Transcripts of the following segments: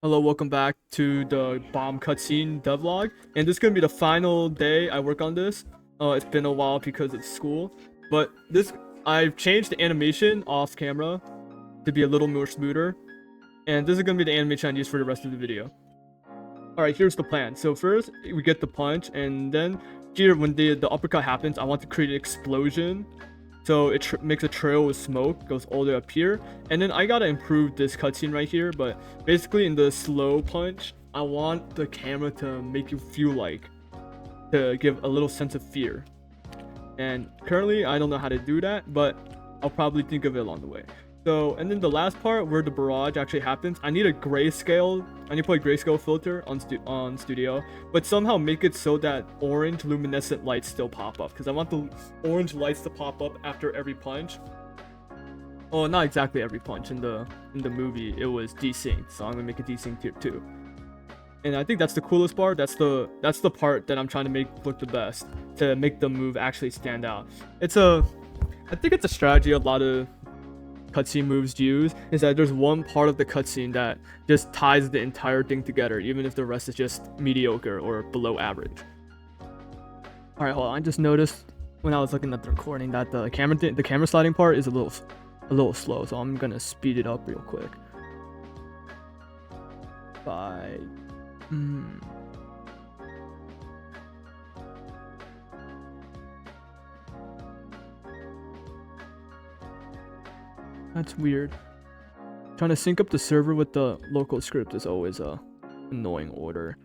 Hello, welcome back to the bomb cutscene devlog, and this is gonna be the final day I work on this. It's been a while because it's school, but I've changed the animation off camera to be a little more smoother, and this is gonna be the animation I use for the rest of the video. All right, here's the plan. So first we get the punch, and then here when the uppercut happens, I want to create an explosion. So it makes a trail with smoke, goes all the way up here. And then I gotta improve this cutscene right here, but basically in the slow punch, I want the camera to make you feel to give a little sense of fear. And currently, I don't know how to do that, but I'll probably think of it along the way. So, and then the last part where the barrage actually happens, I need to put a grayscale filter on Studio, but somehow make it so that orange luminescent lights still pop up, because I want the orange lights to pop up after every punch. Oh, not exactly every punch. In the movie, it was desynced, so I'm gonna make it desynced here too. And I think that's the coolest part. That's the part that I'm trying to make look the best, to make the move actually stand out. I think it's a strategy a lot of cutscene moves use, is that there's one part of the cutscene that just ties the entire thing together, even if the rest is just mediocre or below average. All right, hold on. I just noticed when I was looking at the recording that the camera sliding part is a little slow, so I'm gonna speed it up real quick. By That's weird. Trying to sync up the server with the local script is always a annoying order.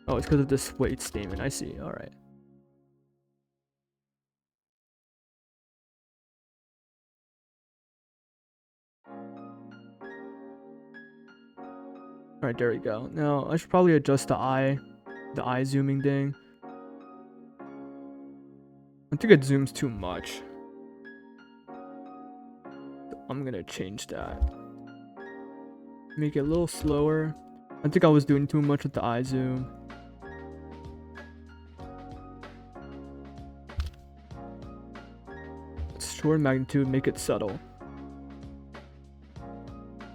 Oh, it's because of this wait statement. I see. All right. All right, there we go. Now I should probably adjust the eye zooming thing. I think it zooms too much. I'm gonna change that. Make it a little slower. I think I was doing too much with the eye zoom. Short magnitude, make it subtle.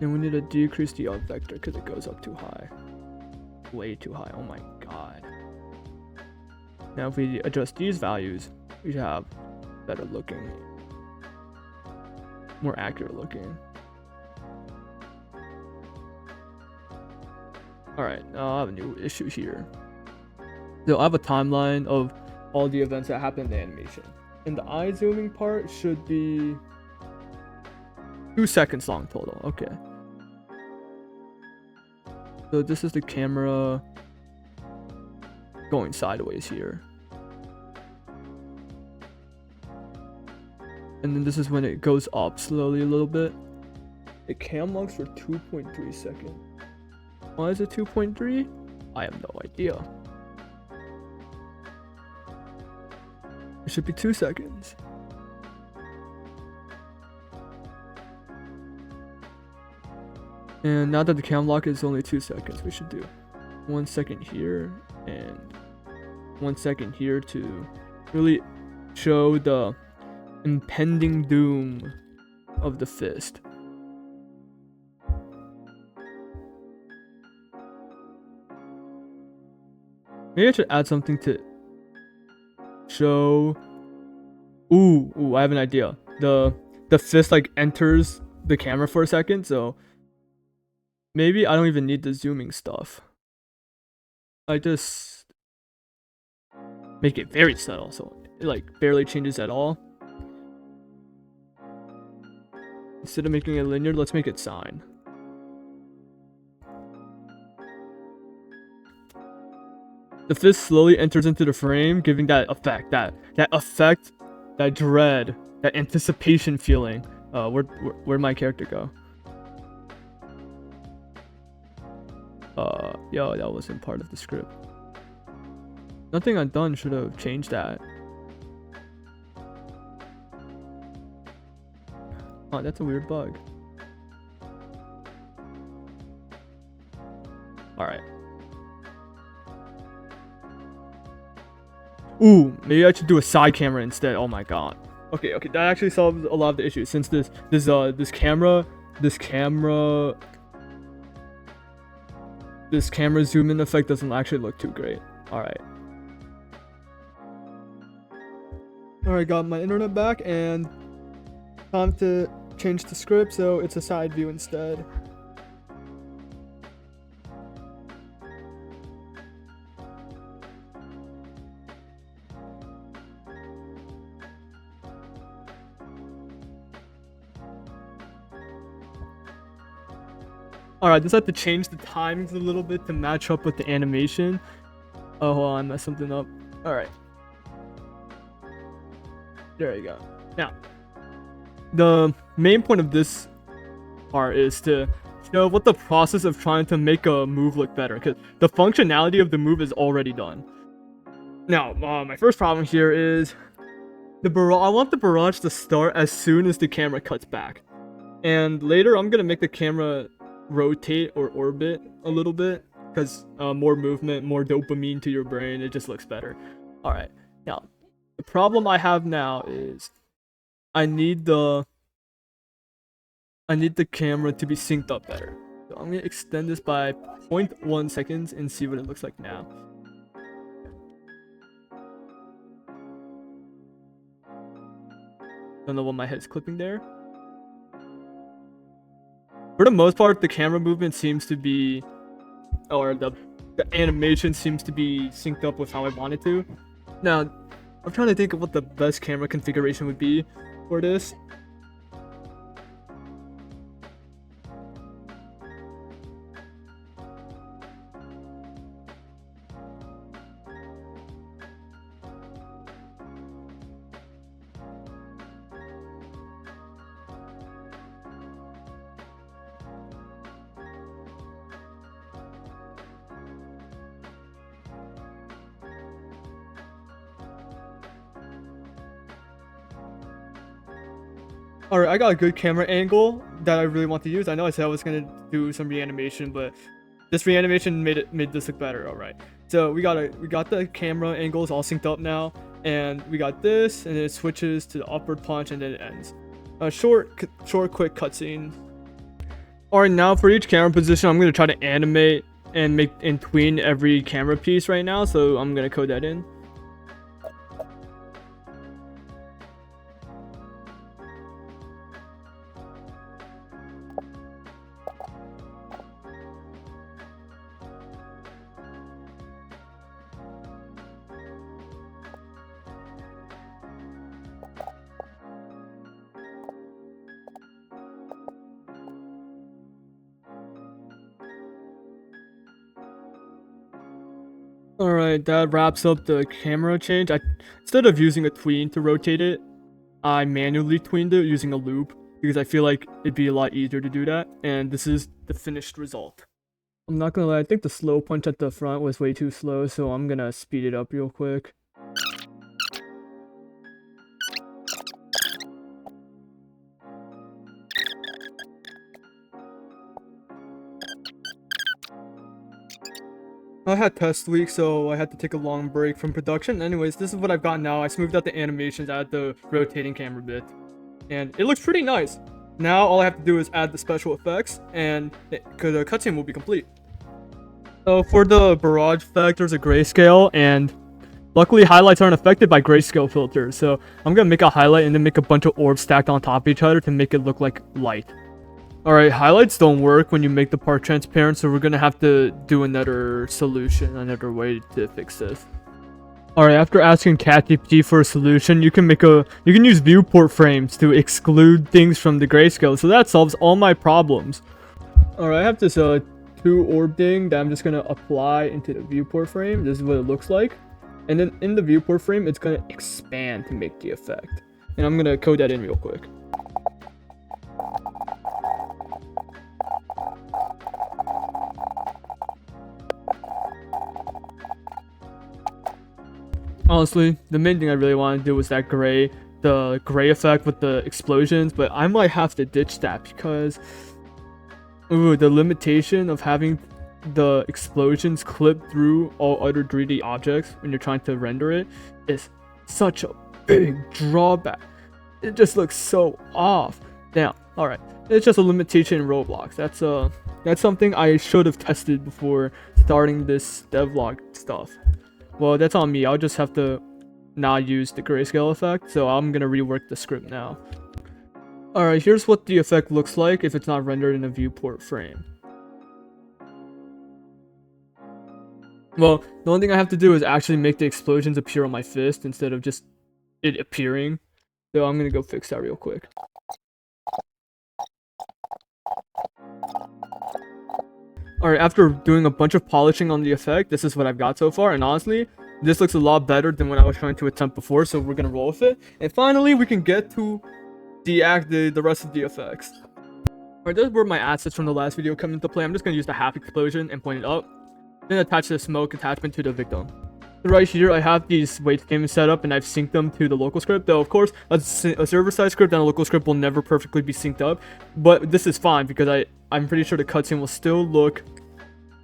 And we need to decrease the up vector because it goes up too high. Way too high. Oh my god. Now if we adjust these values, we should have better looking, more accurate looking. Alright, now I have a new issue here. So I have a timeline of all the events that happen in the animation. And the eye zooming part should be 2 seconds long total. Okay. So this is the camera going sideways here. And then this is when it goes up slowly a little bit. It cam logs for 2.3 seconds. Why is it 2.3? I have no idea. It should be 2 seconds. And now that the cam lock is only 2 seconds, we should do 1 second here and 1 second here to really show the impending doom of the fist. Maybe I should add something to show. Ooh, I have an idea. The fist enters the camera for a second, so maybe I don't even need the zooming stuff. I just make it very subtle, so it barely changes at all. Instead of making it linear, let's make it sine. The fist slowly enters into the frame, giving that effect, that dread, that anticipation feeling. Where'd my character go? Yo, that wasn't part of the script. Nothing I've done should have changed that. Oh, that's a weird bug. Alright. Ooh, maybe I should do a side camera instead. Oh my god. Okay, that actually solves a lot of the issues since this camera zoom in effect doesn't actually look too great. Alright, got my internet back and time to change the script so it's a side view instead. Alright, just have to change the timings a little bit to match up with the animation. Oh, hold on, I messed something up. Alright. There you go. Now, the main point of this part is to show what the process of trying to make a move look better, because the functionality of the move is already done. Now, my first problem here is I want the barrage to start as soon as the camera cuts back. And later, I'm going to make the camera rotate or orbit a little bit, because more movement, more dopamine to your brain, it just looks better. Alright, now, the problem I have now is I need the camera to be synced up better. So I'm going to extend this by 0.1 seconds and see what it looks like now. Don't know what my head's clipping there. For the most part, the camera movement seems to be, or the animation seems to be synced up with how I want it to. Now, I'm trying to think of what the best camera configuration would be for this. Alright, I got a good camera angle that I really want to use. I know I said I was gonna do some reanimation, but this reanimation made this look better. Alright, so we got the camera angles all synced up now, and we got this, and then it switches to the upward punch, and then it ends. A short, quick cutscene. Alright, now for each camera position, I'm gonna try to animate and tween every camera piece right now. So I'm gonna code that in. Alright, that wraps up the camera change. Instead of using a tween to rotate it, I manually tweened it using a loop, because I feel like it'd be a lot easier to do that, and this is the finished result. I'm not gonna lie, I think the slow punch at the front was way too slow, so I'm gonna speed it up real quick. I had test leaks, so I had to take a long break from production. Anyways, this is what I've got now. I smoothed out the animations, add the rotating camera bit, and it looks pretty nice. Now all I have to do is add the special effects, and the cutscene will be complete. So for the barrage effect, there's a grayscale, and luckily highlights aren't affected by grayscale filters. So I'm gonna make a highlight and then make a bunch of orbs stacked on top of each other to make it look like light. Alright, highlights don't work when you make the part transparent, so we're gonna have to do another solution, another way to fix this. Alright, after asking ChatGPT for a solution, you can use viewport frames to exclude things from the grayscale, so that solves all my problems. Alright, I have this 2 orb thing that I'm just gonna apply into the viewport frame. This is what it looks like. And then in the viewport frame, it's gonna expand to make the effect. And I'm gonna code that in real quick. Honestly, the main thing I really wanted to do was that the gray effect with the explosions, but I might have to ditch that because the limitation of having the explosions clip through all other 3D objects when you're trying to render it is such a big drawback. It just looks so off. Now, alright, it's just a limitation in Roblox. That's something I should have tested before starting this devlog stuff. Well, that's on me. I'll just have to not use the grayscale effect, so I'm gonna rework the script now. Alright, here's what the effect looks like if it's not rendered in a viewport frame. Well, the only thing I have to do is actually make the explosions appear on my fist instead of just it appearing. So I'm gonna go fix that real quick. Alright, after doing a bunch of polishing on the effect, this is what I've got so far, and honestly, this looks a lot better than what I was trying to attempt before, so we're gonna roll with it. And finally, we can get to the rest of the effects. Alright, this is where my assets from the last video come into play. I'm just gonna use the half explosion and point it up. Then attach the smoke attachment to the victim. So right here, I have these weight games set up and I've synced them to the local script. Though, of course, a server-side script and a local script will never perfectly be synced up. But this is fine because I'm pretty sure the cutscene will still look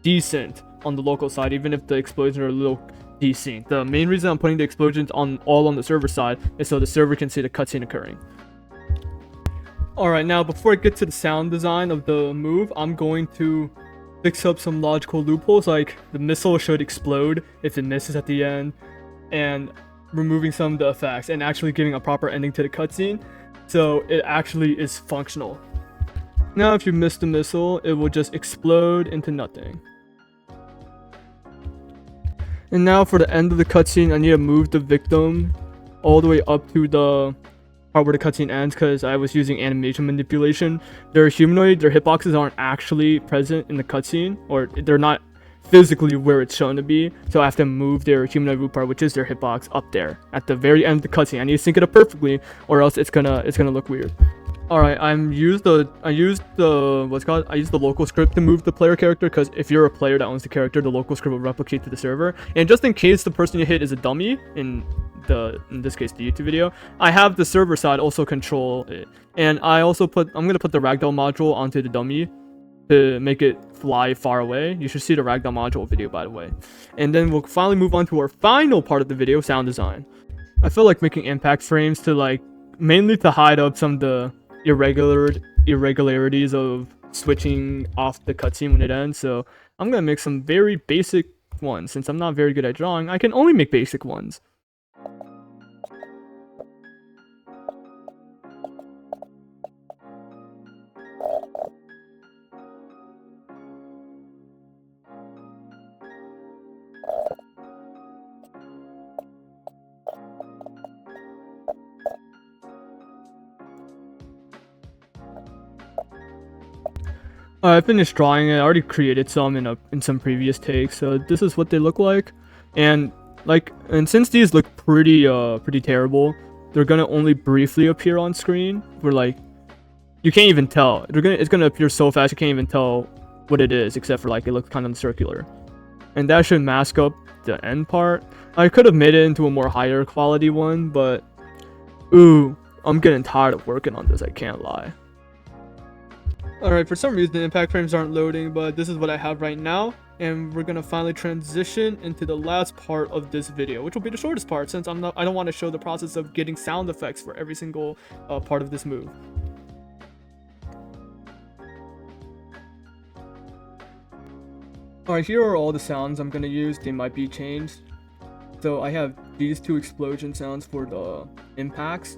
decent on the local side, even if the explosions are a little desynced. The main reason I'm putting the explosions all on the server side is so the server can see the cutscene occurring. Alright, now before I get to the sound design of the move, I'm going to fix up some logical loopholes, like the missile should explode if it misses at the end, and removing some of the effects and actually giving a proper ending to the cutscene so it actually is functional. Now if you miss the missile, it will just explode into nothing. And now for the end of the cutscene, I need to move the victim all the way up to the part where the cutscene ends because I was using animation manipulation. They're humanoid, their hitboxes aren't actually present in the cutscene, or they're not physically where it's shown to be, so I have to move their humanoid root part, which is their hitbox, up there at the very end of the cutscene. I need to sync it up perfectly, or else it's gonna look weird. Alright, I used the local script to move the player character, because if you're a player that owns the character, the local script will replicate to the server. And just in case the person you hit is a dummy, in this case the YouTube video, I have the server side also control it. And I'm gonna put the ragdoll module onto the dummy to make it fly far away. You should see the ragdoll module video, by the way. And then we'll finally move on to our final part of the video, sound design. I feel like making impact frames to mainly to hide up some of the irregularities of switching off the cutscene when it ends. So I'm gonna make some very basic ones. Since I'm not very good at drawing, I can only make basic ones. I finished drawing it. I already created some in some previous takes, so this is what they look like. And since these look pretty terrible, they're gonna only briefly appear on screen. You can't even tell. It's gonna appear so fast you can't even tell what it is, except for it looks kind of circular. And that should mask up the end part. I could have made it into a more higher quality one, but ooh, I'm getting tired of working on this, I can't lie. Alright, for some reason the impact frames aren't loading, but this is what I have right now, and we're gonna finally transition into the last part of this video, which will be the shortest part since I don't want to show the process of getting sound effects for every single part of this move. Alright, here are all the sounds I'm gonna use. They might be changed. So I have these two explosion sounds for the impacts.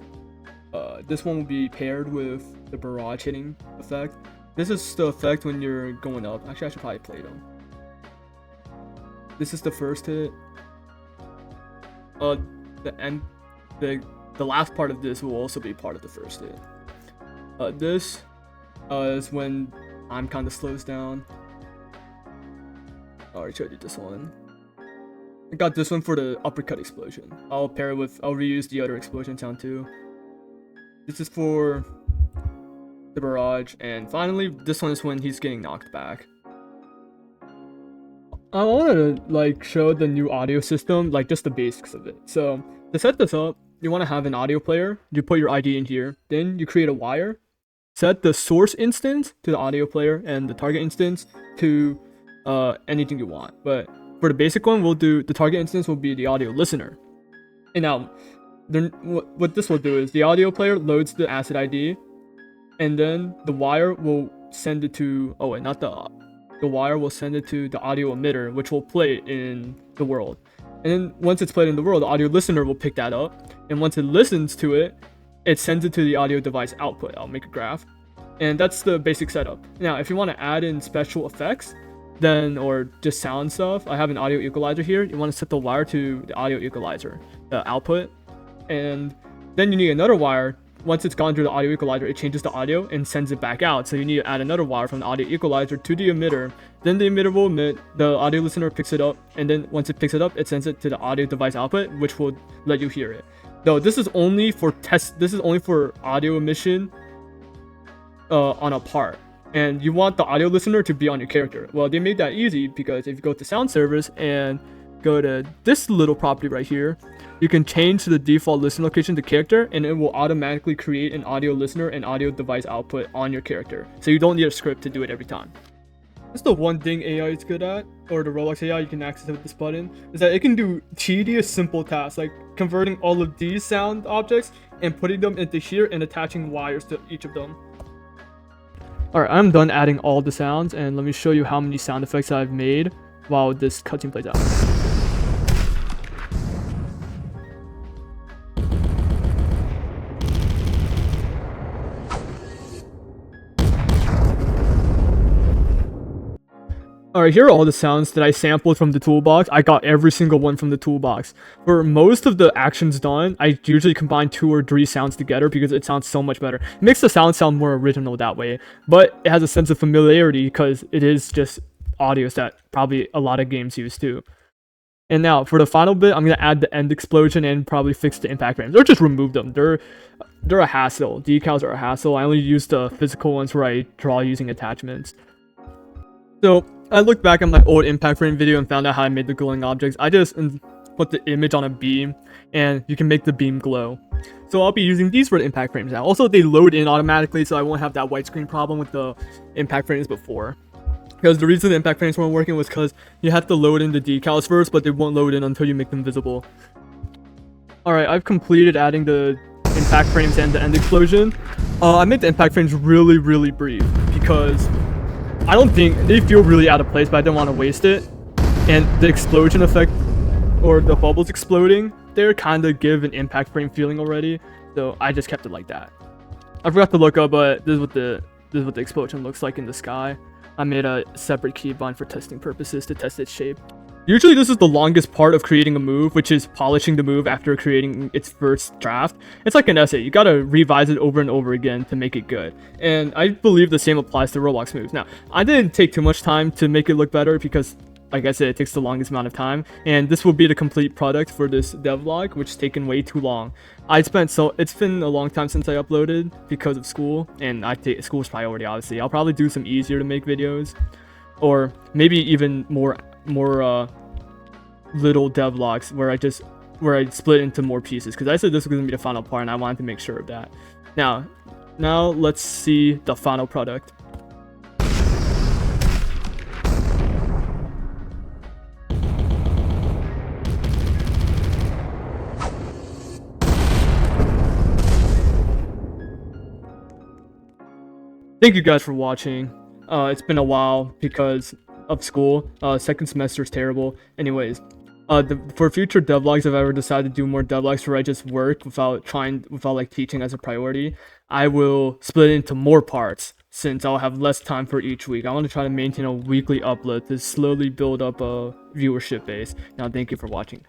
This one will be paired with the barrage hitting effect. This is the effect when you're going up. Actually, I should probably play them. This is the first hit. The last part of this will also be part of the first hit. This is when time kind of slows down. I already showed you this one. I got this one for the uppercut explosion. I'll reuse the other explosion sound too. This is for the barrage, and finally, this one is when he's getting knocked back. I wanted to show the new audio system, just the basics of it. So to set this up, you want to have an audio player. You put your ID in here, then you create a wire. Set the source instance to the audio player and the target instance to anything you want. But for the basic one, we'll do the target instance will be the audio listener. And now, then what this will do is the audio player loads the asset ID, and then the wire will send it to the wire will send it to the audio emitter, which will play in the world. And then once it's played in the world, the audio listener will pick that up, and once it listens to it, it sends it to the audio device output. I'll make a graph. And that's the basic setup. Now, if you want to add in special effects, then or just sound stuff, I have an audio equalizer here. You want to set the wire to the audio equalizer, the output, and then you need another wire. Once it's gone through the audio equalizer, it changes the audio and sends it back out. So you need to add another wire from the audio equalizer to the emitter. Then the emitter will emit, the audio listener picks it up, and then once it picks it up, it sends it to the audio device output, which will let you hear it. Though this is only for audio emission on a part. And you want the audio listener to be on your character. Well, they made that easy because if you go to sound service and go to this little property right here, you can change the default listen location to character, and it will automatically create an audio listener and audio device output on your character. So you don't need a script to do it every time. That's the one thing AI is good at, or the Roblox AI you can access with this button, is that it can do tedious simple tasks like converting all of these sound objects and putting them into here and attaching wires to each of them. Alright, I'm done adding all the sounds, and let me show you how many sound effects I've made while this cutscene plays out. Alright, here are all the sounds that I sampled from the toolbox. I got every single one from the toolbox. For most of the actions done, I usually combine 2 or 3 sounds together because it sounds so much better. It makes the sound more original that way, but it has a sense of familiarity because it is just audios that probably a lot of games use too. And now, for the final bit, I'm going to add the end explosion and probably fix the impact frames, or just remove them. They're a hassle. Decals are a hassle. I only use the physical ones where I draw using attachments. So, I looked back at my old impact frame video and found out how I made the glowing objects. I just put the image on a beam, and you can make the beam glow. So I'll be using these for the impact frames now. Also, they load in automatically, so I won't have that white screen problem with the impact frames before. Because the reason the impact frames weren't working was because you have to load in the decals first, but they won't load in until you make them visible. Alright, I've completed adding the impact frames and the end explosion. I made the impact frames really, really brief because I don't think they feel really out of place, but I didn't want to waste it. And the explosion effect, or the bubbles exploding, they kind of give an impact frame feeling already. So I just kept it like that. I forgot to look up, but this is what the explosion looks like in the sky. I made a separate keybind for testing purposes to test its shape. Usually this is the longest part of creating a move, which is polishing the move after creating its first draft. It's like an essay. You gotta revise it over and over again to make it good. And I believe the same applies to Roblox moves. Now, I didn't take too much time to make it look better because, like I said, it takes the longest amount of time. And this will be the complete product for this devlog, which has taken way too long. It's been a long time since I uploaded because of school, and school's priority, obviously. I'll probably do some easier to make videos, or maybe even more little devlogs where I split into more pieces, because I said this was going to be the final part and I wanted to make sure of that. Now let's see the final product. Thank you guys for watching. It's been a while because of school. Second semester is terrible. Anyways, for future devlogs, if I ever decide to do more devlogs where I just work without like teaching as a priority, I will split it into more parts since I'll have less time for each week. I want to try to maintain a weekly upload to slowly build up a viewership base. Now, thank you for watching.